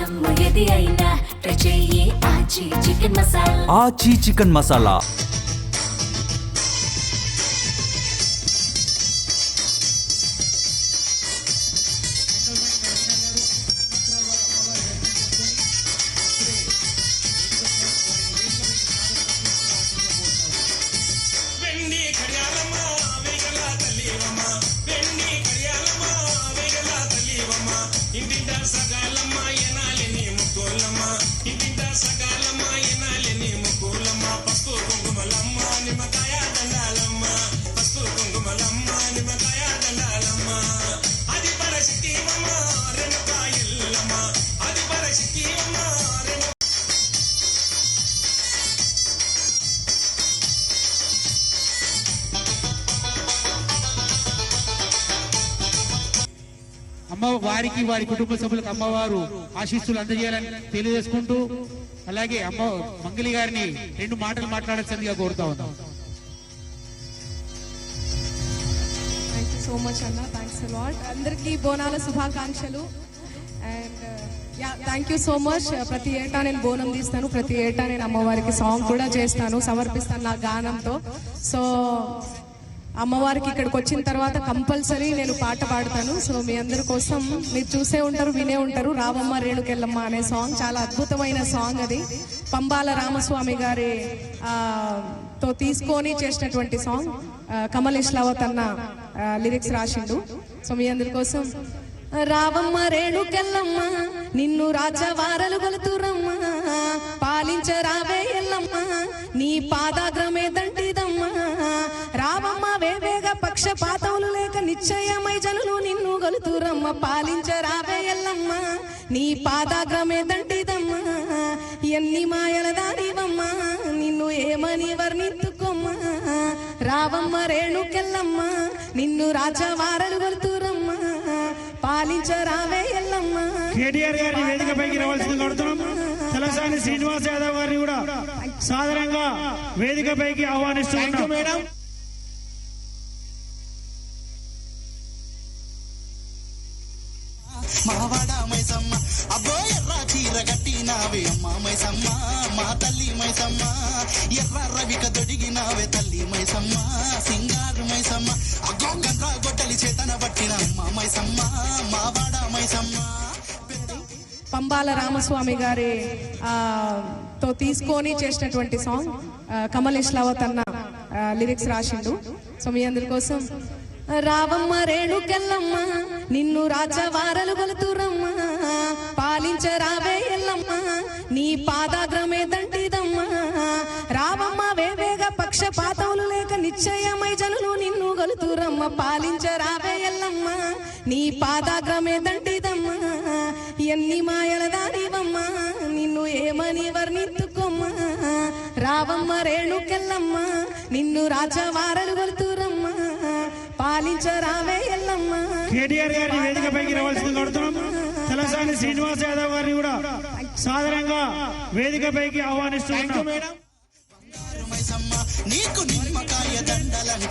దమ్ము ఏది అయినా ట్రై చెయ్యి ఆచి చికెన్ మసాలా. ఆచి చికెన్ మసాలా. వారికి వారి కుటుంబ సభ్యులకు అమ్మవారు ఆశీస్సులు అందజేయాలని తెలియజేసుకుంటూ, అలాగే అమ్మ మంగళి గారిని 2 మాటలు మాట్లాడాల్సిందిగా కోరుతా ఉన్నాం. సో మచ్ అన్న, థ్యాంక్స్ అ లాట్. అందరికీ బోనాల శుభాకాంక్షలు. And thank you so much. ప్రతి ఏటా నేను బోనం తీస్తాను, ప్రతి ఏటా నేను అమ్మవారికి సాంగ్ కూడా చేస్తాను, సమర్పిస్తాను నా గానంతో. సో అమ్మవారికి ఇక్కడికి వచ్చిన తర్వాత కంపల్సరీ నేను పాట పాడతాను. సో మీ అందరి కోసం మీరు చూసే ఉంటారు, వినే ఉంటారు, రావమ్మ రేణుకెళ్ళమ్మ అనే సాంగ్. చాలా అద్భుతమైన సాంగ్ అది. పంబాల రామస్వామి గారి తో తీసుకొని చేసినటువంటి సాంగ్. కమల్ ఇస్లావత్ అన్న లిరిక్స్ రాసిండు. సో మీ అందరి కోసం. రావమ్మ రేణుకెళ్ళమ్మ నిన్ను రాజవారలు గొలుతురమ్మ, పాలించరావే ఎల్లమ్మ నీ పాదాగ్రమే దంటిదమ్మ. రావమ్మ వేవేగ పక్షపాతములు లేక నిశ్చయమై జనులు నిన్ను గొలుతురమ్మ, పాలించరావే ఎల్లమ్మ నీ పాదాగ్రమే దంటిదమ్మ. ఎన్ని మాయల దానివమ్మ నిన్ను ఏమని వర్ణించుకోమ్మ. రావమ్మ రేణుకెళ్ళమ్మ నిన్ను రాజవారలు గొలుతురమ్మ, పాలించరావే ఎల్లమ్మ. కేటీఆర్ గారిని వేదికపైకి రావాల్సింది కోరుతున్నాం. తలసాని శ్రీనివాస్ యాదవ్ గారిని కూడా సాధారణంగా వేదికపైకి ఆహ్వానిస్తున్నాం. మేడం మావాడ మైసమ్మ అబ్బో ఎర్ర చీర కట్టినావే అమ్మ మైసమ్మ, మా తల్లి మైసమ్మ ఎర్ర రవిక దొడిగినావే తల్లి మైసమ్మ, సింగారు మైసమ్మ అగ్గో గండ్ర గొడ్డలి చేతన పట్టిన అమ్మ మైసమ్మ, మావాడ మైసమ్మ. పంబాల రామస్వామి గారి తో తీసుకొని చేసినటువంటి సాంగ్. కమల్ ఇస్లావత్ అన్న లిరిక్స్ రాసిండు. సో మీ అందరి కోసం. రావమ్మ రేణుకెళ్ళమ్మ నిన్ను రాజవారలు గొలుతురమ్మ, పాలించరావే ఎల్లమ్మ నీ పాదాగ్రమే దంటిదమ్మ. రావమ్మ వేవేగ పక్షపాతములు లేక నిశ్చయమై జనులు నిన్ను గొలుతురమ్మ, పాలించరావే ఎల్లమ్మ నీ పాదాగ్రమే దంటిదమ్మ. ఎన్ని మాయల దానివమ్మ నిన్ను ఏమని వర్ణించుకోమ్మ. రావమ్మ రేణుకెళ్ళమ్మ నిన్ను రాజవారలు గొలుతురమ్మ, పాలించరావే ఎల్లమ్మ. కేటీఆర్ గారిని వేదికపైకి రావాల్సింది కోరుతున్నాం. తలసాని శ్రీనివాస్ యాదవ్ గారిని కూడా సాధారణంగా వేదికపైకి ఆహ్వానిస్తున్నాం. నీకు నిమ్మకాయ దండలని